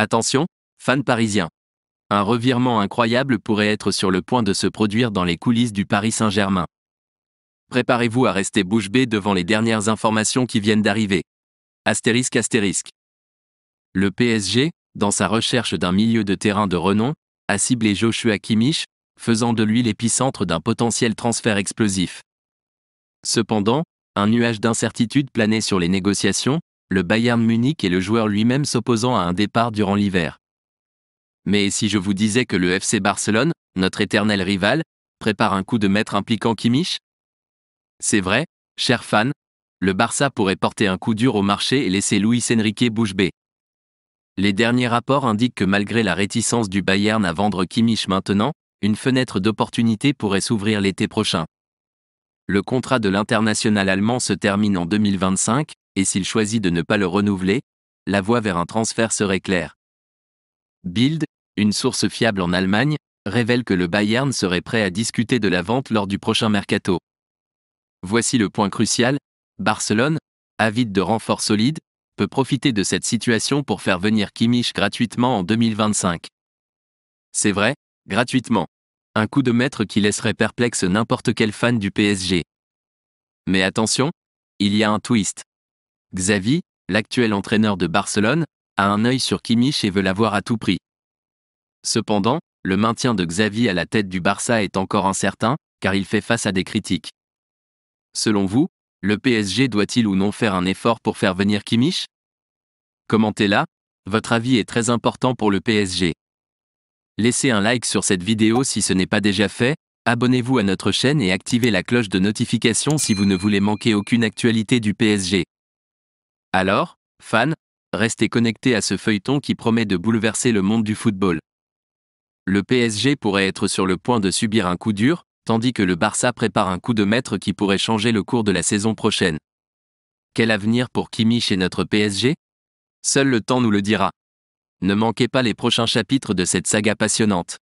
Attention, fans parisiens. Un revirement incroyable pourrait être sur le point de se produire dans les coulisses du Paris Saint-Germain. Préparez-vous à rester bouche bée devant les dernières informations qui viennent d'arriver. Astérisque astérisque. Le PSG, dans sa recherche d'un milieu de terrain de renom, a ciblé Joshua Kimmich, faisant de lui l'épicentre d'un potentiel transfert explosif. Cependant, un nuage d'incertitude planait sur les négociations, le Bayern Munich et le joueur lui-même s'opposant à un départ durant l'hiver. Mais si je vous disais que le FC Barcelone, notre éternel rival, prépare un coup de maître impliquant Kimmich? C'est vrai, chers fans, le Barça pourrait porter un coup dur au marché et laisser Luis Enrique bouche bée. Les derniers rapports indiquent que malgré la réticence du Bayern à vendre Kimmich maintenant, une fenêtre d'opportunité pourrait s'ouvrir l'été prochain. Le contrat de l'international allemand se termine en 2025, et s'il choisit de ne pas le renouveler, la voie vers un transfert serait claire. Bild, une source fiable en Allemagne, révèle que le Bayern serait prêt à discuter de la vente lors du prochain mercato. Voici le point crucial, Barcelone, avide de renforts solides, peut profiter de cette situation pour faire venir Kimmich gratuitement en 2025. C'est vrai, gratuitement. Un coup de maître qui laisserait perplexe n'importe quel fan du PSG. Mais attention, il y a un twist. Xavi, l'actuel entraîneur de Barcelone, a un œil sur Kimmich et veut l'avoir à tout prix. Cependant, le maintien de Xavi à la tête du Barça est encore incertain, car il fait face à des critiques. Selon vous, le PSG doit-il ou non faire un effort pour faire venir Kimmich? Commentez-la, votre avis est très important pour le PSG. Laissez un like sur cette vidéo si ce n'est pas déjà fait, abonnez-vous à notre chaîne et activez la cloche de notification si vous ne voulez manquer aucune actualité du PSG. Alors, fans, restez connectés à ce feuilleton qui promet de bouleverser le monde du football. Le PSG pourrait être sur le point de subir un coup dur, tandis que le Barça prépare un coup de maître qui pourrait changer le cours de la saison prochaine. Quel avenir pour Kimmich et notre PSG? Seul le temps nous le dira. Ne manquez pas les prochains chapitres de cette saga passionnante.